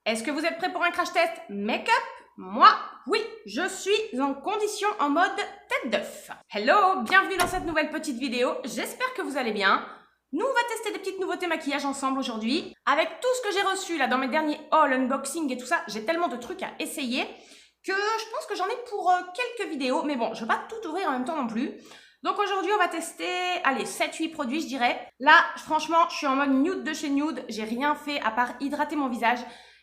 Est-ce que vous êtes prêts pour un crash test make-up? Moi, oui, je suis en condition en mode tête d'œuf. Hello, bienvenue dans cette nouvelle petite vidéo, j'espère que vous allez bien. Nous, on va tester des petites nouveautés maquillage ensemble aujourd'hui. Avec tout ce que j'ai reçu là dans mes derniers haul, unboxing et tout ça, j'ai tellement de trucs à essayer que je pense que j'en ai pour quelques vidéos. Mais bon, je ne vais pas tout ouvrir en même temps non plus. Donc aujourd'hui, on va tester, allez, 7-8 produits, je dirais. Là, franchement, je suis en mode nude de chez Nude. J'ai rien fait à part hydrater mon visage.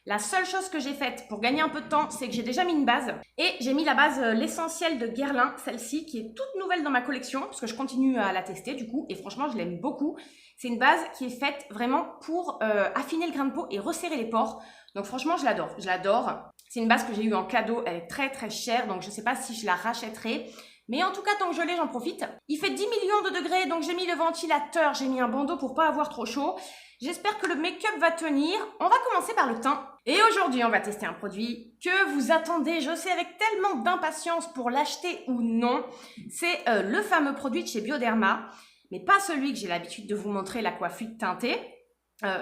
La seule chose que j'ai faite pour gagner un peu de temps, c'est que j'ai déjà mis une base. Et j'ai mis la base l'essentiel de Guerlain, celle-ci, qui est toute nouvelle dans ma collection, parce que je continue à la tester du coup, et franchement, je l'aime beaucoup. C'est une base qui est faite vraiment pour affiner le grain de peau et resserrer les pores. Donc franchement, je l'adore, je l'adore. C'est une base que j'ai eue en cadeau, elle est très très chère, donc je ne sais pas si je la rachèterai. Mais en tout cas, tant que je l'ai, j'en profite. Il fait 10 millions de degrés, donc j'ai mis le ventilateur, j'ai mis un bandeau pour pas avoir trop chaud. J'espère que le make-up va tenir. On va commencer par le teint. Et aujourd'hui, on va tester un produit que vous attendez, je sais, avec tellement d'impatience pour l'acheter ou non. C'est le fameux produit de chez Bioderma, mais pas celui que j'ai l'habitude de vous montrer, l'Aquafluid teinté.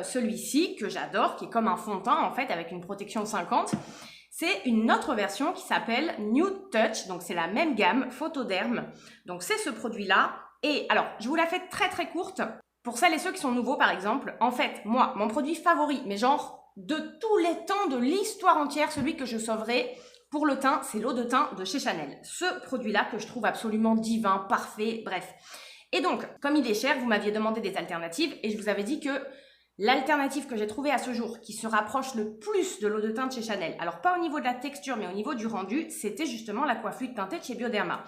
Celui-ci, que j'adore, qui est comme un fond de teint, en fait, avec une protection 50. C'est une autre version qui s'appelle Nude Touch, donc c'est la même gamme, Photoderm. Donc c'est ce produit-là. Et alors, je vous la fais très très courte. Pour celles et ceux qui sont nouveaux, par exemple, en fait, moi, mon produit favori, mais genre de tous les temps, de l'histoire entière, celui que je sauverai pour le teint, c'est l'eau de teint de chez Chanel. Ce produit-là que je trouve absolument divin, parfait, bref. Et donc, comme il est cher, vous m'aviez demandé des alternatives et je vous avais dit que l'alternative que j'ai trouvée à ce jour, qui se rapproche le plus de l'eau de teint de chez Chanel, alors pas au niveau de la texture, mais au niveau du rendu, c'était justement l'Aquafluid teinté de chez Bioderma.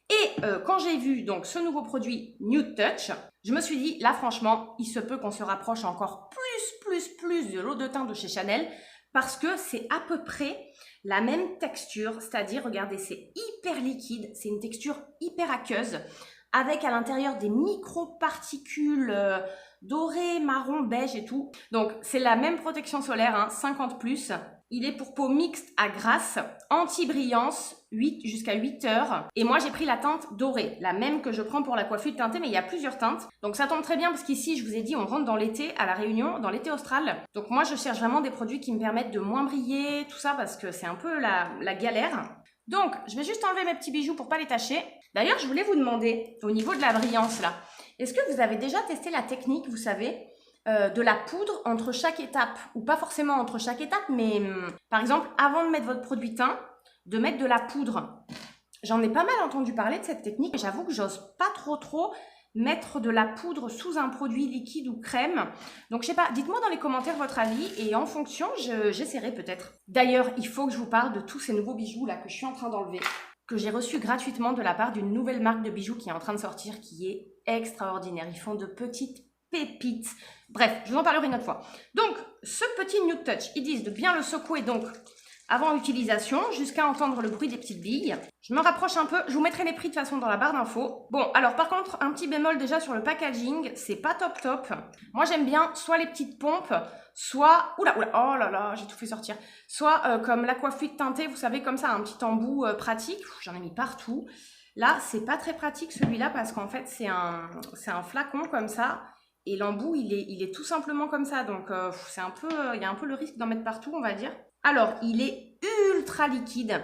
Et quand j'ai vu donc ce nouveau produit Nude Touch, je me suis dit, là franchement, il se peut qu'on se rapproche encore plus de l'eau de teint de chez Chanel, parce que c'est à peu près la même texture, c'est-à-dire, regardez, c'est hyper liquide, c'est une texture hyper aqueuse, avec à l'intérieur des micro-particules dorées, marron, beige et tout. Donc, c'est la même protection solaire, hein, 50+. Il est pour peau mixte à grasse, anti-brillance, 8 jusqu'à 8 heures. Et moi, j'ai pris la teinte dorée, la même que je prends pour l'Aquafluid teinté, mais il y a plusieurs teintes. Donc, ça tombe très bien parce qu'ici, je vous ai dit, on rentre dans l'été à La Réunion, dans l'été austral. Donc, moi, je cherche vraiment des produits qui me permettent de moins briller, tout ça, parce que c'est un peu la galère. Donc, je vais juste enlever mes petits bijoux pour pas les tacher. D'ailleurs, je voulais vous demander, au niveau de la brillance, là, est-ce que vous avez déjà testé la technique, vous savez, de la poudre entre chaque étape, ou pas forcément entre chaque étape, mais par exemple, avant de mettre votre produit teint, de mettre de la poudre. J'en ai pas mal entendu parler de cette technique, et j'avoue que j'ose pas trop mettre de la poudre sous un produit liquide ou crème. Donc, je sais pas, dites-moi dans les commentaires votre avis, et en fonction, j'essaierai peut-être. D'ailleurs, il faut que je vous parle de tous ces nouveaux bijoux là que je suis en train d'enlever, que j'ai reçus gratuitement de la part d'une nouvelle marque de bijoux qui est en train de sortir, qui est extraordinaire. Ils font de petites pépites. Bref, je vous en parlerai une autre fois. Donc, ce petit Nude Touch, ils disent de bien le secouer donc avant utilisation, jusqu'à entendre le bruit des petites billes. Je me rapproche un peu, je vous mettrai les prix de toute façon dans la barre d'infos. Bon, alors par contre, un petit bémol déjà sur le packaging, c'est pas top. Moi j'aime bien soit les petites pompes, soit... Oula, oh là là, j'ai tout fait sortir. Soit comme l'Aquafluid teinté, vous savez, comme ça, un petit embout pratique. J'en ai mis partout. Là, c'est pas très pratique celui-là parce qu'en fait, c'est un flacon comme ça. Et l'embout, il est tout simplement comme ça. Donc, c'est un peu, il y a un peu le risque d'en mettre partout, on va dire. Alors, il est ultra liquide.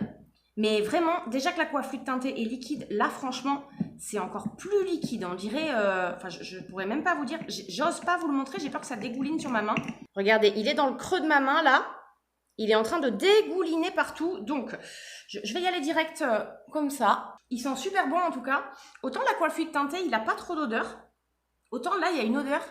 Mais vraiment, déjà que l'Aquafluid teinté est liquide, là, franchement, c'est encore plus liquide. On dirait... Enfin, je pourrais même pas vous dire. J'ose pas vous le montrer. J'ai peur que ça dégouline sur ma main. Regardez, il est dans le creux de ma main, là. Il est en train de dégouliner partout. Donc, je vais y aller direct comme ça. Ils sont super bons, en tout cas. Autant l'Aquafluid teinté, il n'a pas trop d'odeur. Autant là, il y a une odeur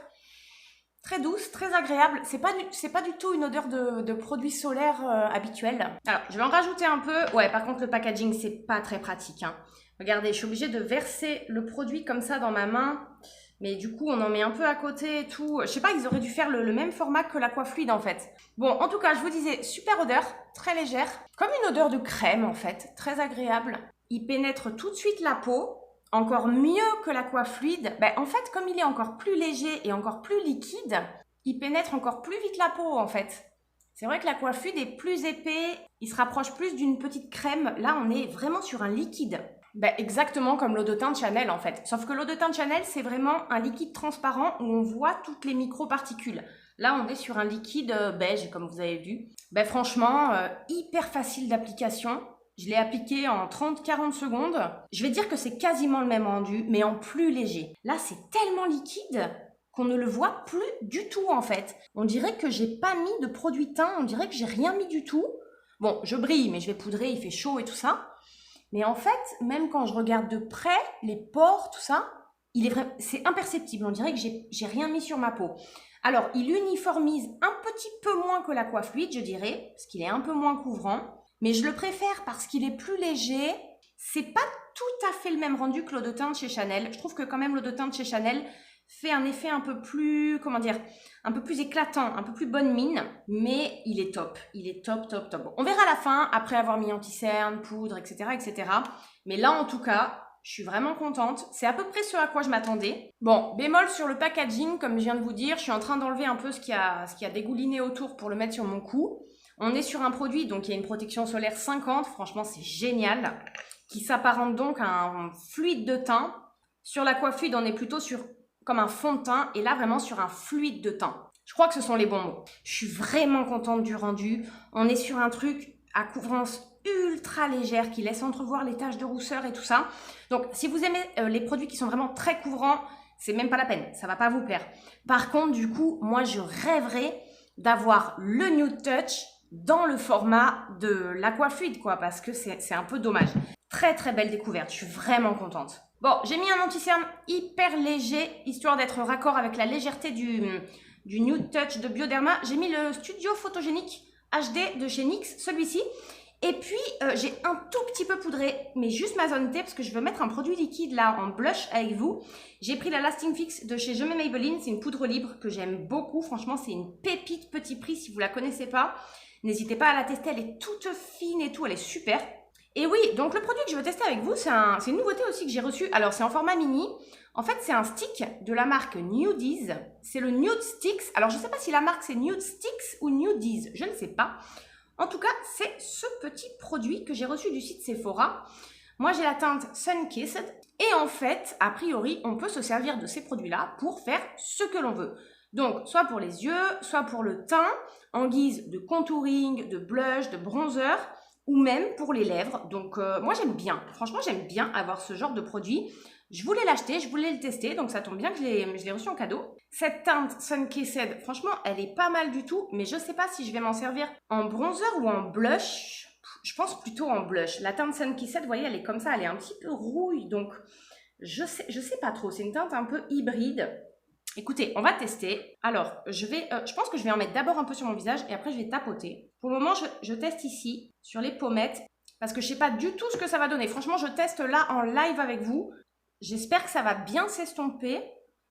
très douce, très agréable. C'est pas du tout une odeur de produit solaire habituel. Alors, je vais en rajouter un peu. Ouais, par contre, le packaging, c'est pas très pratique, hein. Regardez, je suis obligée de verser le produit comme ça dans ma main. Mais du coup, on en met un peu à côté et tout. Je sais pas, ils auraient dû faire le même format que l'Aquafluid, en fait. Bon, en tout cas, je vous disais, super odeur, très légère. Comme une odeur de crème, en fait. Très agréable. Il pénètre tout de suite la peau. Encore mieux que l'Aquafluid, en fait, comme il est encore plus léger et encore plus liquide, il pénètre encore plus vite la peau, en fait. C'est vrai que l'Aquafluid est plus épais, il se rapproche plus d'une petite crème. Là, on est vraiment sur un liquide. Exactement comme l'eau de teint de Chanel, en fait. Sauf que l'eau de teint de Chanel, c'est vraiment un liquide transparent où on voit toutes les micro-particules. Là, on est sur un liquide beige, comme vous avez vu. Ben, franchement, hyper facile d'application. Je l'ai appliqué en 30-40 secondes. Je vais dire que c'est quasiment le même rendu, mais en plus léger. Là, c'est tellement liquide qu'on ne le voit plus du tout, en fait. On dirait que j'ai pas mis de produit teint, on dirait que j'ai rien mis du tout. Bon, je brille, mais je vais poudrer, il fait chaud et tout ça. Mais en fait, même quand je regarde de près, les pores, tout ça, c'est imperceptible. On dirait que j'ai rien mis sur ma peau. Alors, il uniformise un petit peu moins que l'Aqua-Fluid, je dirais, parce qu'il est un peu moins couvrant. Mais je le préfère parce qu'il est plus léger. C'est pas tout à fait le même rendu que l'eau de teint de chez Chanel. Je trouve que quand même l'eau de teint de chez Chanel fait un effet un peu plus, comment dire, un peu plus éclatant, un peu plus bonne mine, mais il est top. Il est top, top, top. Bon, on verra à la fin, après avoir mis anti-cerne, poudre, etc., etc. Mais là, en tout cas, je suis vraiment contente. C'est à peu près ce à quoi je m'attendais. Bon, bémol sur le packaging, comme je viens de vous dire, je suis en train d'enlever un peu ce qui a dégouliné autour pour le mettre sur mon cou. On est sur un produit, donc il y a une protection solaire 50, franchement c'est génial, qui s'apparente donc à un fluide de teint. Sur l'Aqua-Fluid, on est plutôt sur comme un fond de teint, et là vraiment sur un fluide de teint. Je crois que ce sont les bons mots. Je suis vraiment contente du rendu. On est sur un truc à couvrance ultra légère qui laisse entrevoir les taches de rousseur et tout ça. Donc si vous aimez les produits qui sont vraiment très couvrants, c'est même pas la peine, ça va pas vous plaire. Par contre, du coup, moi je rêverais d'avoir le Nude Touch dans le format de l'Aqua-Fluid, quoi, parce que c'est un peu dommage. Très très belle découverte, je suis vraiment contente. Bon, j'ai mis un anti-cerne hyper léger, histoire d'être raccord avec la légèreté du Nude Touch de Bioderma. J'ai mis le Studio Photogénique HD de chez NYX, celui-ci. Et puis, j'ai un tout petit peu poudré, mais juste ma zone T, parce que je veux mettre un produit liquide là en blush avec vous. J'ai pris la Lasting Fix de chez Je m'aime Maybelline, c'est une poudre libre que j'aime beaucoup. Franchement, c'est une pépite petit prix si vous la connaissez pas. N'hésitez pas à la tester, elle est toute fine et tout, elle est super. Et oui, donc le produit que je veux tester avec vous, c'est une nouveauté aussi que j'ai reçue. Alors, c'est en format mini. En fait, c'est un stick de la marque Nudies. C'est le Nude Sticks. Alors, je ne sais pas si la marque c'est Nude Sticks ou Nudies, je ne sais pas. En tout cas, c'est ce petit produit que j'ai reçu du site Sephora. Moi, j'ai la teinte Sun Kissed. Et en fait, a priori, on peut se servir de ces produits-là pour faire ce que l'on veut. Donc, soit pour les yeux, soit pour le teint, en guise de contouring, de blush, de bronzer, ou même pour les lèvres. Donc, moi, j'aime bien. Franchement, j'aime bien avoir ce genre de produit. Je voulais l'acheter, je voulais le tester, donc ça tombe bien que je l'ai reçu en cadeau. Cette teinte Sun Kissed, franchement, elle est pas mal du tout, mais je sais pas si je vais m'en servir en bronzer ou en blush. Je pense plutôt en blush. La teinte Sun Kissed, vous voyez, elle est comme ça, elle est un petit peu rouille, donc je sais pas trop. C'est une teinte un peu hybride. Écoutez, on va tester. Alors, je pense que je vais en mettre d'abord un peu sur mon visage et après je vais tapoter. Pour le moment, je teste ici, sur les pommettes, parce que je sais pas du tout ce que ça va donner. Franchement, je teste là en live avec vous. J'espère que ça va bien s'estomper.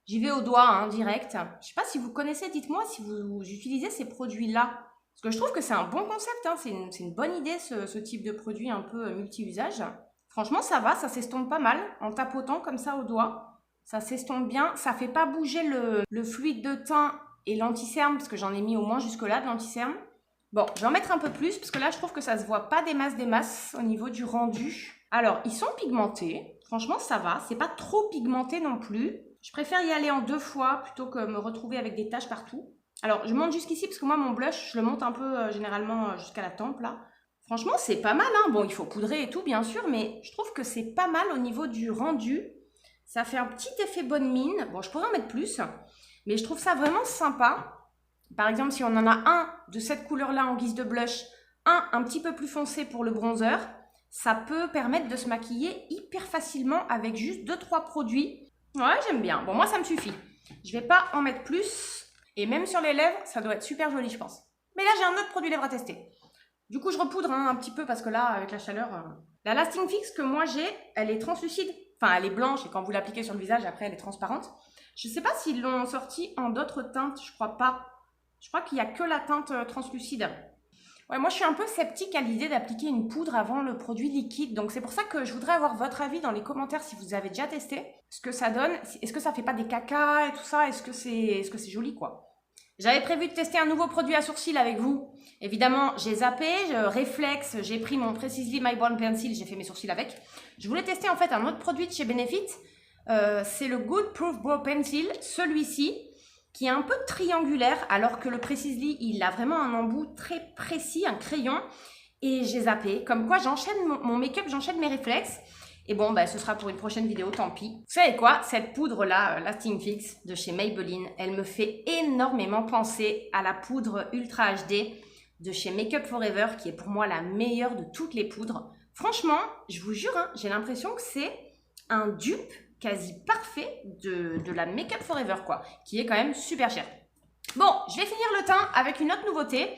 J'y vais au doigt, hein, direct. Je sais pas si vous connaissez, dites-moi si vous utilisez ces produits-là. Parce que je trouve que c'est un bon concept, hein. C'est une bonne idée, ce type de produit un peu multi-usage. Franchement, ça va, ça s'estompe pas mal en tapotant comme ça au doigt. Ça s'estompe bien, ça fait pas bouger le fluide de teint et l'anti-cerne, parce que j'en ai mis au moins jusque-là de l'anti-cerne. Bon, je vais en mettre un peu plus, parce que là, je trouve que ça se voit pas des masses au niveau du rendu. Alors, ils sont pigmentés. Franchement, ça va. C'est pas trop pigmenté non plus. Je préfère y aller en 2 fois plutôt que me retrouver avec des taches partout. Alors, je monte jusqu'ici parce que moi, mon blush, je le monte un peu généralement jusqu'à la tempe là. Franchement, c'est pas mal, hein. Bon, il faut poudrer et tout, bien sûr, mais je trouve que c'est pas mal au niveau du rendu. Ça fait un petit effet bonne mine. Bon, je pourrais en mettre plus, mais je trouve ça vraiment sympa. Par exemple, si on en a un de cette couleur-là en guise de blush, un petit peu plus foncé pour le bronzer, ça peut permettre de se maquiller hyper facilement avec juste 2-3 produits. Ouais, j'aime bien. Bon, moi, ça me suffit. Je vais pas en mettre plus. Et même sur les lèvres, ça doit être super joli, je pense. Mais là, j'ai un autre produit lèvres à tester. Du coup, je repoudre un petit peu parce que là, avec la chaleur... La Lasting Fix que moi j'ai, elle est translucide. Enfin, elle est blanche et quand vous l'appliquez sur le visage, après, elle est transparente. Je sais pas s'ils l'ont sortie en d'autres teintes, je crois pas. Je crois qu'il n'y a que la teinte translucide. Ouais, moi, je suis un peu sceptique à l'idée d'appliquer une poudre avant le produit liquide. Donc, c'est pour ça que je voudrais avoir votre avis dans les commentaires si vous avez déjà testé. Ce que ça donne. Est-ce que ça fait pas des cacas et tout ça? Est-ce que c'est joli, quoi? J'avais prévu de tester un nouveau produit à sourcils avec vous. Évidemment, j'ai zappé, réflexe, j'ai pris mon Precisely My Brown Pencil, j'ai fait mes sourcils avec. Je voulais tester en fait un autre produit de chez Benefit. C'est le Good Proof Brow Pencil, celui-ci, qui est un peu triangulaire, alors que le Precisely, il a vraiment un embout très précis, un crayon. Et j'ai zappé. Comme quoi, j'enchaîne mon make-up, j'enchaîne mes réflexes. Et bon, bah, ce sera pour une prochaine vidéo, tant pis. Vous savez quoi? Cette poudre-là, Lasting Fix de chez Maybelline, elle me fait énormément penser à la poudre Ultra HD de chez Make Up Forever, qui est pour moi la meilleure de toutes les poudres. Franchement, je vous jure, hein, j'ai l'impression que c'est un dupe quasi parfait de la Make Up Forever, quoi, qui est quand même super cher. Bon, je vais finir le teint avec une autre nouveauté,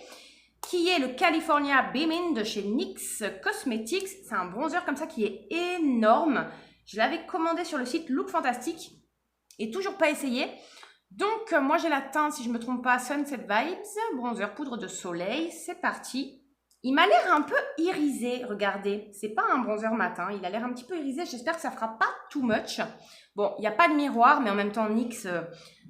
qui est le California Beaming de chez NYX Cosmetics. C'est un bronzer comme ça qui est énorme. Je l'avais commandé sur le site Look Fantastic et toujours pas essayé. Donc, moi, j'ai la teinte, si je ne me trompe pas, Sunset Vibes, bronzer poudre de soleil. C'est parti. Il m'a l'air un peu irisé, regardez. C'est pas un bronzer matin, il a l'air un petit peu irisé. J'espère que ça fera pas too much. Bon, il n'y a pas de miroir, mais en même temps, NYX,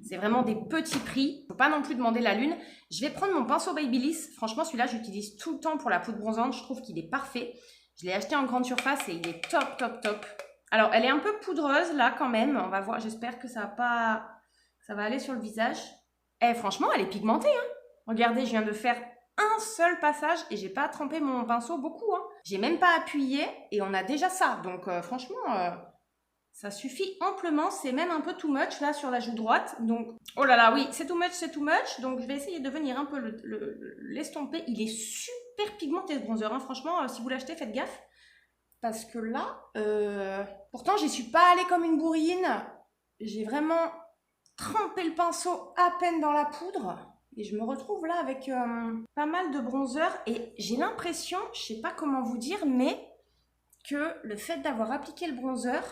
c'est vraiment des petits prix. Il ne faut pas non plus demander la lune. Je vais prendre mon pinceau Babyliss. Franchement, celui-là, j'utilise tout le temps pour la poudre bronzante. Je trouve qu'il est parfait. Je l'ai acheté en grande surface et il est top, top, top. Alors, elle est un peu poudreuse, là, quand même. On va voir, j'espère que ça va aller sur le visage. Eh, franchement, elle est pigmentée, hein. Regardez, je viens de faire un seul passage et j'ai pas trempé mon pinceau beaucoup, hein. J'ai même pas appuyé et on a déjà ça. Donc, franchement... ça suffit amplement, c'est même un peu too much là sur la joue droite. Donc, oh là là, oui, c'est too much, c'est too much. Donc, je vais essayer de venir un peu l'estomper. Il est super pigmenté ce bronzer, hein. Franchement, si vous l'achetez, faites gaffe. Parce que là, pourtant, j'y suis pas allée comme une bourrine. J'ai vraiment trempé le pinceau à peine dans la poudre. Et je me retrouve là avec pas mal de bronzer. Et j'ai l'impression, je sais pas comment vous dire, mais que le fait d'avoir appliqué le bronzer...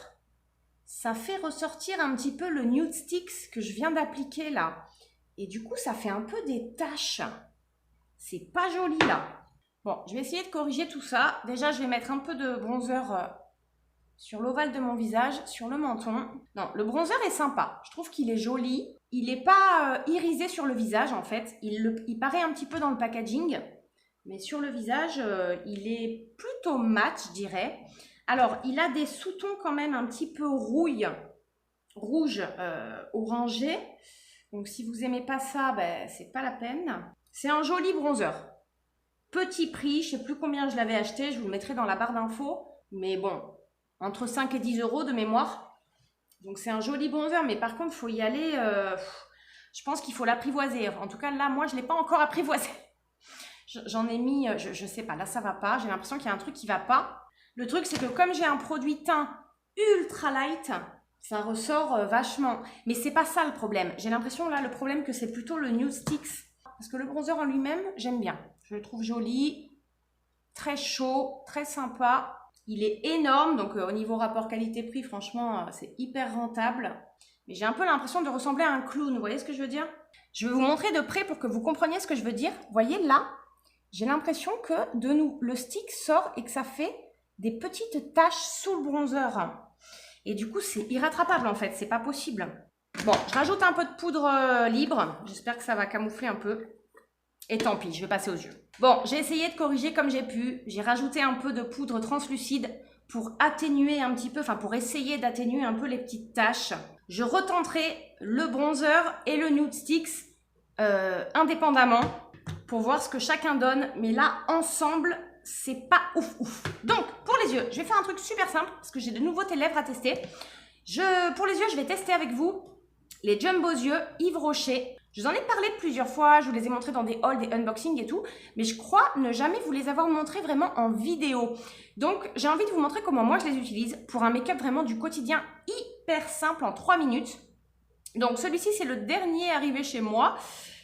ça fait ressortir un petit peu le Nude Sticks que je viens d'appliquer là. Et du coup, ça fait un peu des taches. C'est pas joli là. Bon, je vais essayer de corriger tout ça. Déjà, je vais mettre un peu de bronzer sur l'ovale de mon visage, sur le menton. Non, le bronzer est sympa. Je trouve qu'il est joli. Il n'est pas irisé sur le visage en fait. Il paraît un petit peu dans le packaging. Mais sur le visage, il est plutôt mat, je dirais. Alors, il a des sous-tons quand même un petit peu rouge orangé. Donc, si vous n'aimez pas ça, ben, c'est pas la peine. C'est un joli bronzer. Petit prix, je ne sais plus combien je l'avais acheté. Je vous le mettrai dans la barre d'infos. Mais bon, entre 5 et 10 euros de mémoire. Donc, c'est un joli bronzer. Mais par contre, il faut y aller... je pense qu'il faut l'apprivoiser. En tout cas, là, moi, je ne l'ai pas encore apprivoisé. J'en ai mis... je sais pas, là, ça va pas. J'ai l'impression qu'il y a un truc qui va pas. Le truc, c'est que comme j'ai un produit teint ultra light, ça ressort vachement. Mais c'est pas ça le problème. J'ai l'impression là, le problème que c'est plutôt le Nude Sticks. Parce que le bronzer en lui-même, j'aime bien. Je le trouve joli, très chaud, très sympa. Il est énorme, donc au niveau rapport qualité-prix, franchement, c'est hyper rentable. Mais j'ai un peu l'impression de ressembler à un clown, vous voyez ce que je veux dire? Je vais vous montrer de près pour que vous compreniez ce que je veux dire. Vous voyez là, j'ai l'impression que le stick sort et que ça fait... des petites taches sous le bronzer. Et du coup, c'est irrattrapable en fait, c'est pas possible. Bon, je rajoute un peu de poudre libre. J'espère que ça va camoufler un peu. Et tant pis, je vais passer aux yeux. Bon, j'ai essayé de corriger comme j'ai pu. J'ai rajouté un peu de poudre translucide pour atténuer un petit peu, enfin pour essayer d'atténuer un peu les petites taches. Je retenterai le bronzer et le Nude Sticks indépendamment pour voir ce que chacun donne. Mais là, ensemble... c'est pas ouf ouf. Donc, pour les yeux, je vais faire un truc super simple parce que j'ai de nouveautés lèvres à tester. Pour les yeux, je vais tester avec vous les Jumbo Yeux Yves Rocher. Je vous en ai parlé plusieurs fois, je vous les ai montrés dans des hauls, des unboxings et tout. Mais je crois ne jamais vous les avoir montrés vraiment en vidéo. Donc, j'ai envie de vous montrer comment moi je les utilise pour un make-up vraiment du quotidien hyper simple en 3 minutes. Donc, celui-ci, c'est le dernier arrivé chez moi.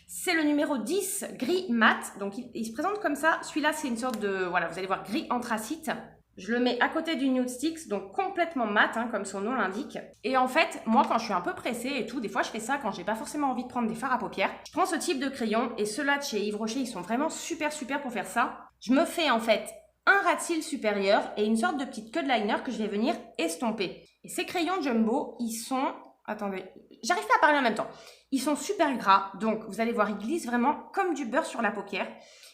C'est le numéro 10, gris mat. Donc, il se présente comme ça. Celui-là, c'est une sorte de... voilà, vous allez voir, gris anthracite. Je le mets à côté du Nude Sticks, donc complètement mat, hein, comme son nom l'indique. Et en fait, moi, quand je suis un peu pressée et tout, des fois, je fais ça quand j'ai pas forcément envie de prendre des fards à paupières. Je prends ce type de crayon et ceux-là de chez Yves Rocher, ils sont vraiment super pour faire ça. Je me fais en fait un ras de cils supérieur et une sorte de petite queue de liner que je vais venir estomper. Et ces crayons Jumbo, ils sont... attendez, j'arrive pas à parler en même temps. Ils sont super gras, donc vous allez voir, ils glissent vraiment comme du beurre sur la paupière.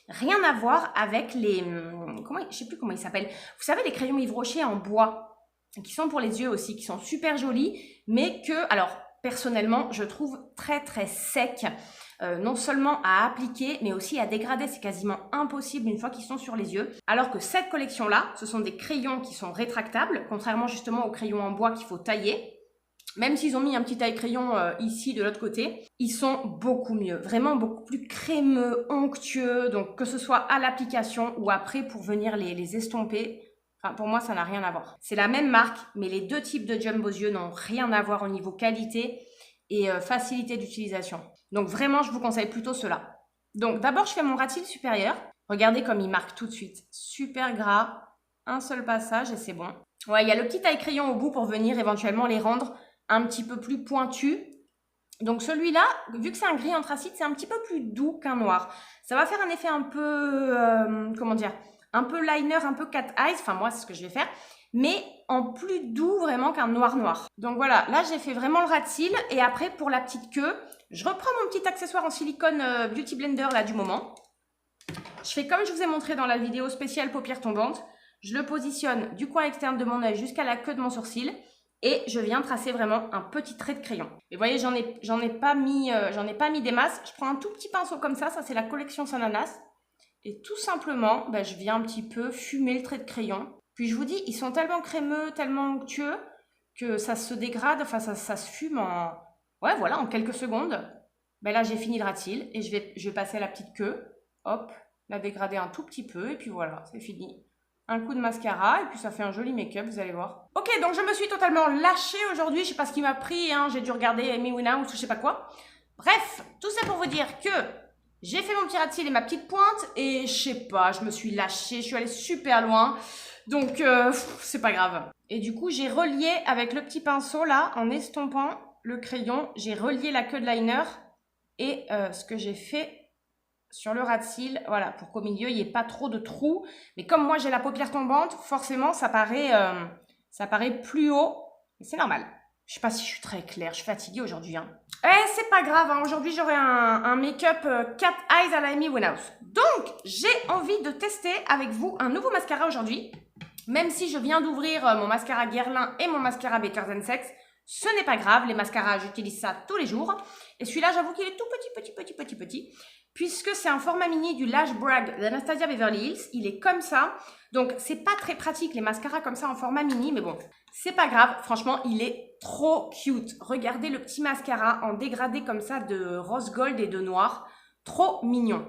Rien à voir avec les... je sais plus comment ils s'appellent. Vous savez, les crayons Yves Rocher en bois, qui sont pour les yeux aussi, qui sont super jolis, mais que... alors, personnellement, je trouve très très sec. Non seulement à appliquer, mais aussi à dégrader. C'est quasiment impossible une fois qu'ils sont sur les yeux. Alors que cette collection-là, ce sont des crayons qui sont rétractables, contrairement justement aux crayons en bois qu'il faut tailler. Même s'ils ont mis un petit taille-crayon ici de l'autre côté, ils sont beaucoup mieux. Vraiment beaucoup plus crémeux, onctueux. Donc que ce soit à l'application ou après pour venir les estomper. Enfin, pour moi, ça n'a rien à voir. C'est la même marque, mais les deux types de Jumbo yeux n'ont rien à voir au niveau qualité et facilité d'utilisation. Donc vraiment, je vous conseille plutôt cela. Donc d'abord, je fais mon ras-de-cils supérieur. Regardez comme il marque tout de suite. Super gras, un seul passage et c'est bon. Ouais, il y a le petit taille-crayon au bout pour venir éventuellement les rendre un petit peu plus pointus. Donc celui-là, vu que c'est un gris anthracite, c'est un petit peu plus doux qu'un noir. Ça va faire un effet un peu, comment dire, un peu liner, un peu cat eyes. Enfin moi, c'est ce que je vais faire. Mais en plus doux vraiment qu'un noir. Donc voilà, là j'ai fait vraiment le ras de cils. Et après, pour la petite queue, je reprends mon petit accessoire en silicone Beauty Blender là du moment. Je fais comme je vous ai montré dans la vidéo spéciale paupières tombantes. Je le positionne du coin externe de mon œil jusqu'à la queue de mon sourcil. Et je viens tracer vraiment un petit trait de crayon. Et vous voyez, j'en ai pas mis des masses. Je prends un tout petit pinceau comme ça c'est la collection Sananas. Et tout simplement, je viens un petit peu fumer le trait de crayon. Puis je vous dis, ils sont tellement crémeux, tellement onctueux que ça se dégrade, enfin ça se fume en... Ouais, voilà, en quelques secondes. Là, j'ai fini le ras de cils et je vais passer à la petite queue. Hop, la dégrader un tout petit peu et puis voilà, c'est fini. Un coup de mascara et puis ça fait un joli make-up, vous allez voir. Ok, donc je me suis totalement lâchée aujourd'hui. Je sais pas ce qui m'a pris, hein. J'ai dû regarder Amy Winehouse ou je sais pas quoi. Bref, tout ça pour vous dire que j'ai fait mon petit ras de cils et ma petite pointe et je sais pas, je me suis lâchée, je suis allée super loin. Donc, c'est pas grave. Et du coup, j'ai relié avec le petit pinceau là, en estompant le crayon, j'ai relié la queue de liner et ce que j'ai fait sur le ras de cils, voilà, pour qu'au milieu, il n'y ait pas trop de trous. Mais comme moi, j'ai la paupière tombante, forcément, ça paraît plus haut. Mais c'est normal. Je sais pas si je suis très claire, je suis fatiguée aujourd'hui. Hein. C'est pas grave, hein. Aujourd'hui, j'aurai un make-up cat eyes à la Amy Winehouse. Donc, j'ai envie de tester avec vous un nouveau mascara aujourd'hui. Même si je viens d'ouvrir mon mascara Guerlain et mon mascara Better Than Sex, ce n'est pas grave, les mascaras, j'utilise ça tous les jours. Et celui-là, j'avoue qu'il est tout petit. Puisque c'est un format mini du Lash Brag d'Anastasia Beverly Hills. Il est comme ça. Donc, c'est pas très pratique, les mascaras comme ça en format mini. Mais bon, c'est pas grave. Franchement, il est trop cute. Regardez le petit mascara en dégradé comme ça de rose gold et de noir. Trop mignon.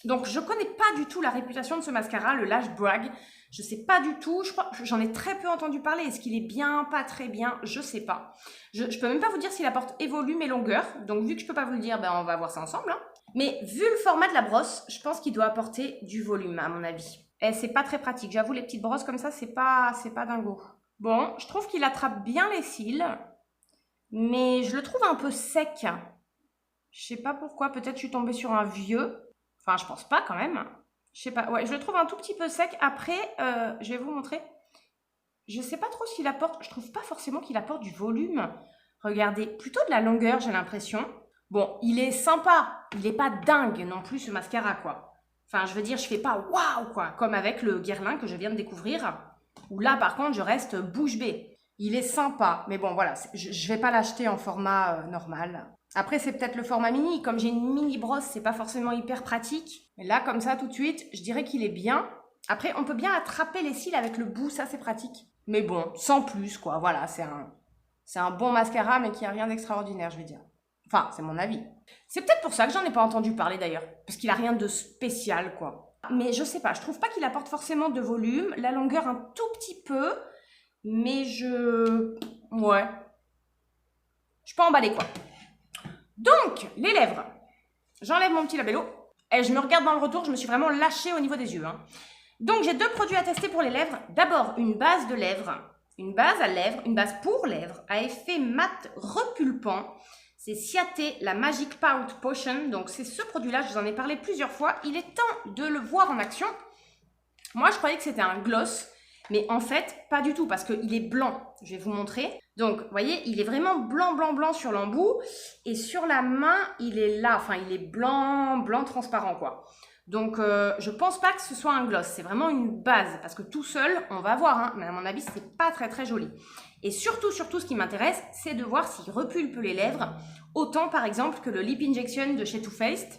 Donc, je connais pas du tout la réputation de ce mascara, le Lash Brag. Je sais pas du tout. Je crois, j'en ai très peu entendu parler. Est-ce qu'il est bien, pas très bien? Je sais pas. Je peux même pas vous dire s'il apporte et volume et longueur. Donc, vu que je peux pas vous le dire, on va voir ça ensemble. Hein. Mais vu le format de la brosse, je pense qu'il doit apporter du volume, à mon avis. Et c'est pas très pratique. J'avoue, les petites brosses comme ça, c'est pas dingo. Bon, je trouve qu'il attrape bien les cils. Mais je le trouve un peu sec. Je sais pas pourquoi. Peut-être je suis tombée sur un vieux. Enfin, je pense pas quand même. Je sais pas. Ouais, je le trouve un tout petit peu sec. Après, je vais vous montrer. Je sais pas trop ce qu'il apporte. Je trouve pas forcément qu'il apporte du volume. Regardez, plutôt de la longueur, j'ai l'impression. Bon, il est sympa. Il est pas dingue non plus, ce mascara, quoi. Enfin, je veux dire, je fais pas waouh, quoi. Comme avec le Guerlain que je viens de découvrir. Où là, par contre, je reste bouche bée. Il est sympa. Mais bon, voilà. Je vais pas l'acheter en format normal. Après, c'est peut-être le format mini. Comme j'ai une mini brosse, c'est pas forcément hyper pratique. Mais là, comme ça, tout de suite, je dirais qu'il est bien. Après, on peut bien attraper les cils avec le bout. Ça, c'est pratique. Mais bon, sans plus, quoi. Voilà, c'est un bon mascara, mais qui a rien d'extraordinaire, je vais dire. Enfin, c'est mon avis. C'est peut-être pour ça que j'en ai pas entendu parler d'ailleurs. Parce qu'il a rien de spécial, quoi. Mais je sais pas, je trouve pas qu'il apporte forcément de volume. La longueur un tout petit peu. Mais ouais. Je suis pas emballée, quoi. Donc, les lèvres. J'enlève mon petit labello. Et je me regarde dans le retour, je me suis vraiment lâchée au niveau des yeux. Hein. Donc, j'ai deux produits à tester pour les lèvres. D'abord, une base de lèvres. Une base à lèvres, une base pour lèvres à effet mat repulpant. C'est Ciaté, la Magic Pout Potion. Donc, c'est ce produit-là, je vous en ai parlé plusieurs fois. Il est temps de le voir en action. Moi, je croyais que c'était un gloss. Mais en fait, pas du tout, parce qu'il est blanc. Je vais vous montrer. Donc, vous voyez, il est vraiment blanc sur l'embout. Et sur la main, il est là. Enfin, il est blanc transparent, quoi. Donc, je pense pas que ce soit un gloss. C'est vraiment une base. Parce que tout seul, on va voir. Hein, mais à mon avis, c'est pas très joli. Et surtout, ce qui m'intéresse, c'est de voir s'il repulpe les lèvres, autant par exemple que le Lip Injection de chez Too Faced.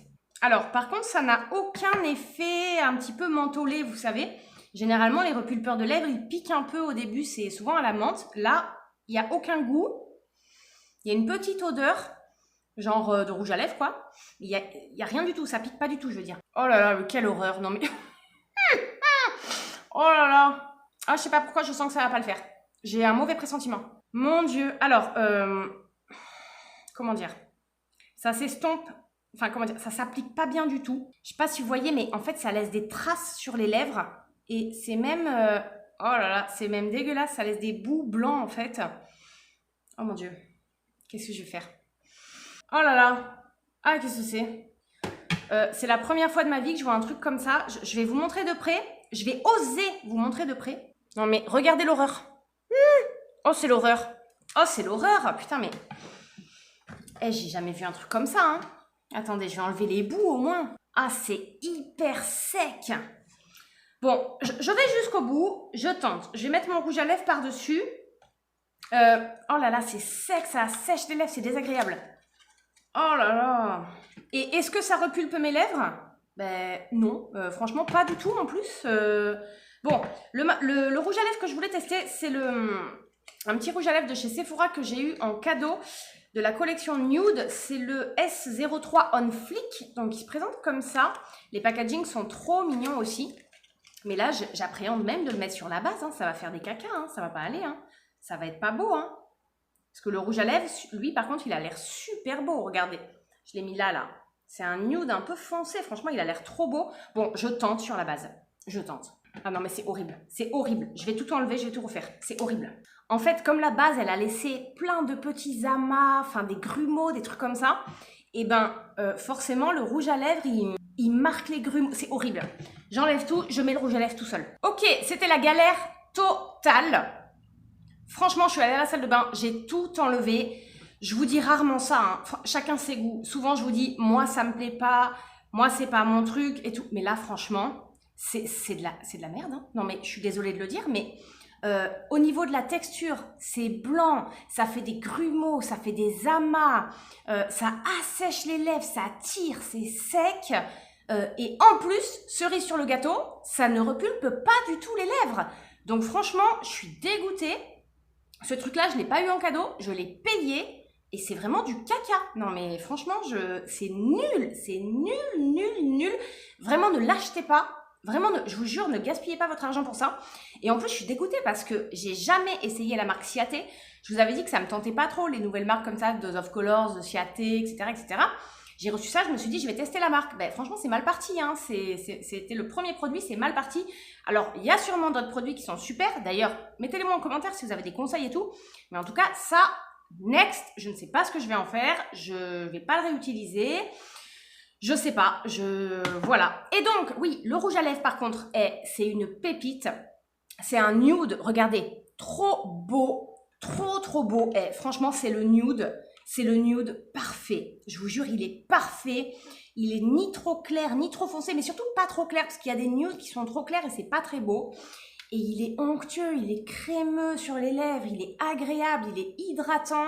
Alors, par contre, ça n'a aucun effet un petit peu mentholé, vous savez. Généralement, les repulpeurs de lèvres, ils piquent un peu au début, c'est souvent à la menthe. Là, il n'y a aucun goût. Il y a une petite odeur, genre de rouge à lèvres, quoi. Il y a rien du tout, ça pique pas du tout, je veux dire. Oh là là, quelle horreur, non mais... oh là là. Ah, je sais pas pourquoi, je sens que ça va pas le faire. J'ai un mauvais pressentiment. Mon Dieu. Alors, comment dire? Ça s'estompe. Enfin, comment dire? Ça s'applique pas bien du tout. Je sais pas si vous voyez, mais en fait, ça laisse des traces sur les lèvres. Et c'est même... oh là là, c'est même dégueulasse. Ça laisse des bouts blancs, en fait. Oh mon Dieu. Qu'est-ce que je vais faire? Oh là là. Ah, qu'est-ce que c'est? C'est la première fois de ma vie que je vois un truc comme ça. Je vais vous montrer de près. Je vais oser vous montrer de près. Non, mais regardez l'horreur. Oh, c'est l'horreur. Oh, c'est l'horreur. Putain, mais... Eh, j'ai jamais vu un truc comme ça, hein. Attendez, je vais enlever les bouts, au moins. Ah, c'est hyper sec. Bon, je vais jusqu'au bout. Je tente. Je vais mettre mon rouge à lèvres par-dessus. Oh là là, c'est sec. Ça sèche les lèvres. C'est désagréable. Oh là là. Et est-ce que ça repulpe mes lèvres? Ben, non. Franchement, pas du tout, en plus. Bon, le rouge à lèvres que je voulais tester, c'est un petit rouge à lèvres de chez Sephora que j'ai eu en cadeau de la collection Nude. C'est le S03 On Fleek, donc il se présente comme ça. Les packagings sont trop mignons aussi. Mais là, j'appréhende même de le mettre sur la base. Hein. Ça va faire des cacas, hein. Ça va pas aller. Hein. Ça va être pas beau. Hein. Parce que le rouge à lèvres, lui, par contre, il a l'air super beau. Regardez, je l'ai mis là. C'est un nude un peu foncé. Franchement, il a l'air trop beau. Bon, je tente sur la base. Je tente. Ah non, mais c'est horrible. C'est horrible. Je vais tout enlever, je vais tout refaire. C'est horrible. En fait, comme la base, elle a laissé plein de petits amas, enfin des grumeaux, des trucs comme ça, et ben, forcément, le rouge à lèvres, il marque les grumeaux. C'est horrible. J'enlève tout, je mets le rouge à lèvres tout seul. Ok, c'était la galère totale. Franchement, je suis allée à la salle de bain, j'ai tout enlevé. Je vous dis rarement ça, hein. Chacun ses goûts. Souvent, je vous dis, moi, ça me plaît pas, moi, c'est pas mon truc et tout. Mais là, franchement... C'est de la merde, hein. Non mais je suis désolée de le dire, mais au niveau de la texture, c'est blanc, ça fait des grumeaux, ça fait des amas, ça assèche les lèvres, ça tire, c'est sec. Et en plus, cerise sur le gâteau, ça ne repulpe pas du tout les lèvres. Donc franchement, je suis dégoûtée. Ce truc-là, je ne l'ai pas eu en cadeau, je l'ai payé. Et c'est vraiment du caca. Non mais franchement, c'est nul. C'est nul. Vraiment, ne l'achetez pas. Vraiment, je vous jure, ne gaspillez pas votre argent pour ça. Et en plus, je suis dégoûtée parce que j'ai jamais essayé la marque Ciaté. Je vous avais dit que ça me tentait pas trop, les nouvelles marques comme ça, Dose of Colors, Ciaté, etc. J'ai reçu ça, je me suis dit, je vais tester la marque. Ben, franchement, c'est mal parti. Hein. C'était le premier produit, c'est mal parti. Alors, il y a sûrement d'autres produits qui sont super. D'ailleurs, mettez-les-moi en commentaire si vous avez des conseils et tout. Mais en tout cas, ça, next, je ne sais pas ce que je vais en faire. Je vais pas le réutiliser. Je sais pas, voilà. Et donc, oui, le rouge à lèvres, par contre, c'est une pépite. C'est un nude, regardez, trop beau, trop beau. Franchement, c'est le nude parfait. Je vous jure, il est parfait. Il est ni trop clair, ni trop foncé, mais surtout pas trop clair, parce qu'il y a des nudes qui sont trop clairs et c'est pas très beau. Et il est onctueux, il est crémeux sur les lèvres, il est agréable, il est hydratant.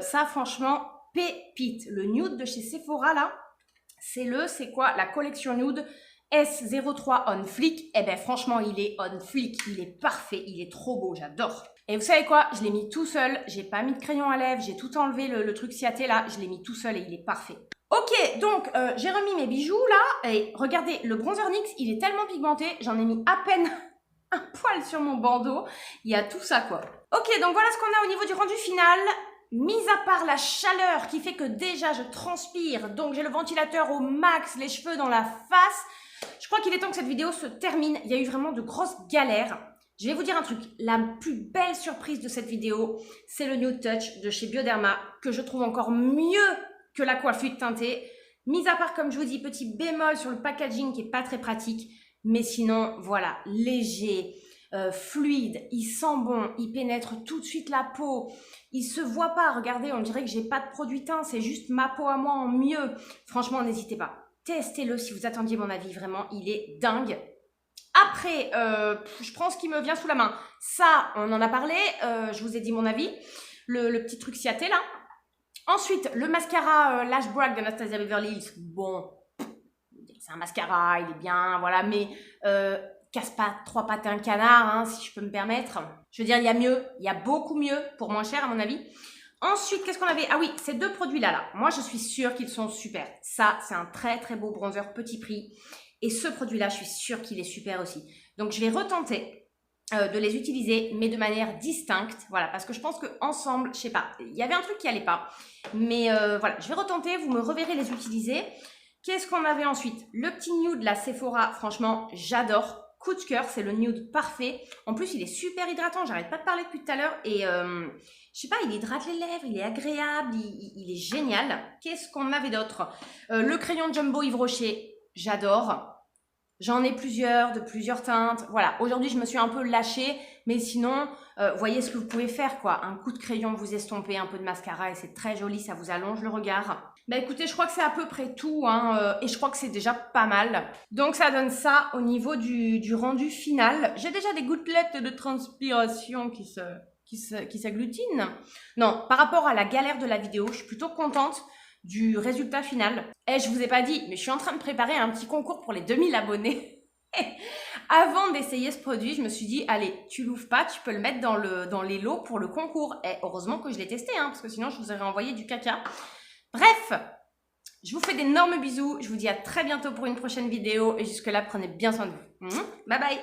Ça, franchement, pépite. Le nude de chez Sephora, là, c'est quoi? La collection Nude S03 On Fleek. Eh ben franchement, il est on fleek, il est parfait, il est trop beau, j'adore. Et vous savez quoi? Je l'ai mis tout seul, j'ai pas mis de crayon à lèvres, j'ai tout enlevé le truc Ciaté là, je l'ai mis tout seul et il est parfait. Ok, donc j'ai remis mes bijoux là, et regardez, le bronzer NYX, il est tellement pigmenté, j'en ai mis à peine un poil sur mon bandeau, il y a tout ça quoi. Ok, donc voilà ce qu'on a au niveau du rendu final. Mis à part la chaleur qui fait que déjà je transpire, donc j'ai le ventilateur au max, les cheveux dans la face, je crois qu'il est temps que cette vidéo se termine. Il y a eu vraiment de grosses galères. Je vais vous dire un truc, la plus belle surprise de cette vidéo, c'est le Nude Touch de chez Bioderma, que je trouve encore mieux que l'Aquafluid teinté. Mis à part, comme je vous dis, petit bémol sur le packaging qui est pas très pratique, mais sinon, voilà, léger, fluide, il sent bon, il pénètre tout de suite la peau, il se voit pas, regardez, on dirait que j'ai pas de produit teint, c'est juste ma peau à moi en mieux. Franchement, n'hésitez pas, testez-le si vous attendiez mon avis, vraiment, il est dingue. Après, je prends ce qui me vient sous la main. Ça, on en a parlé, je vous ai dit mon avis. Le petit truc Ciaté là. Ensuite, le mascara Lash Brag d'Anastasia Beverly Hills. Bon, c'est un mascara, il est bien, voilà, mais casse pas 3 pattes à un canard, hein, si je peux me permettre. Je veux dire, il y a mieux, il y a beaucoup mieux pour moins cher à mon avis. Ensuite, qu'est-ce qu'on avait? Ah oui, ces deux produits-là, là. Moi, je suis sûre qu'ils sont super. Ça, c'est un très très beau bronzer petit prix. Et ce produit-là, je suis sûre qu'il est super aussi. Donc, je vais retenter de les utiliser, mais de manière distincte. Voilà, parce que je pense qu'ensemble, je sais pas, il y avait un truc qui allait pas. Mais voilà, je vais retenter, vous me reverrez les utiliser. Qu'est-ce qu'on avait ensuite? Le petit nude, la Sephora, franchement, j'adore. Coup de cœur, c'est le nude parfait. En plus, il est super hydratant, j'arrête pas de parler depuis tout à l'heure. Et je sais pas, il hydrate les lèvres, il est agréable, il est génial. Qu'est-ce qu'on avait d'autre? Le crayon Jumbo Yves Rocher, j'adore. J'en ai plusieurs, de plusieurs teintes. Voilà, aujourd'hui, je me suis un peu lâchée. Mais sinon, voyez ce que vous pouvez faire, quoi. Un coup de crayon, vous estompez un peu de mascara et c'est très joli, ça vous allonge le regard. Bah écoutez, je crois que c'est à peu près tout, hein, et je crois que c'est déjà pas mal. Donc ça donne ça au niveau du rendu final. J'ai déjà des gouttelettes de transpiration qui s'agglutinent. Non, par rapport à la galère de la vidéo, je suis plutôt contente du résultat final. Et je vous ai pas dit, mais je suis en train de préparer un petit concours pour les 2000 abonnés. Avant d'essayer ce produit, je me suis dit, allez, tu l'ouvres pas, tu peux le mettre dans les lots pour le concours. Et heureusement que je l'ai testé, hein, parce que sinon je vous aurais envoyé du caca. Bref, je vous fais d'énormes bisous. Je vous dis à très bientôt pour une prochaine vidéo. Et jusque là, prenez bien soin de vous. Bye bye.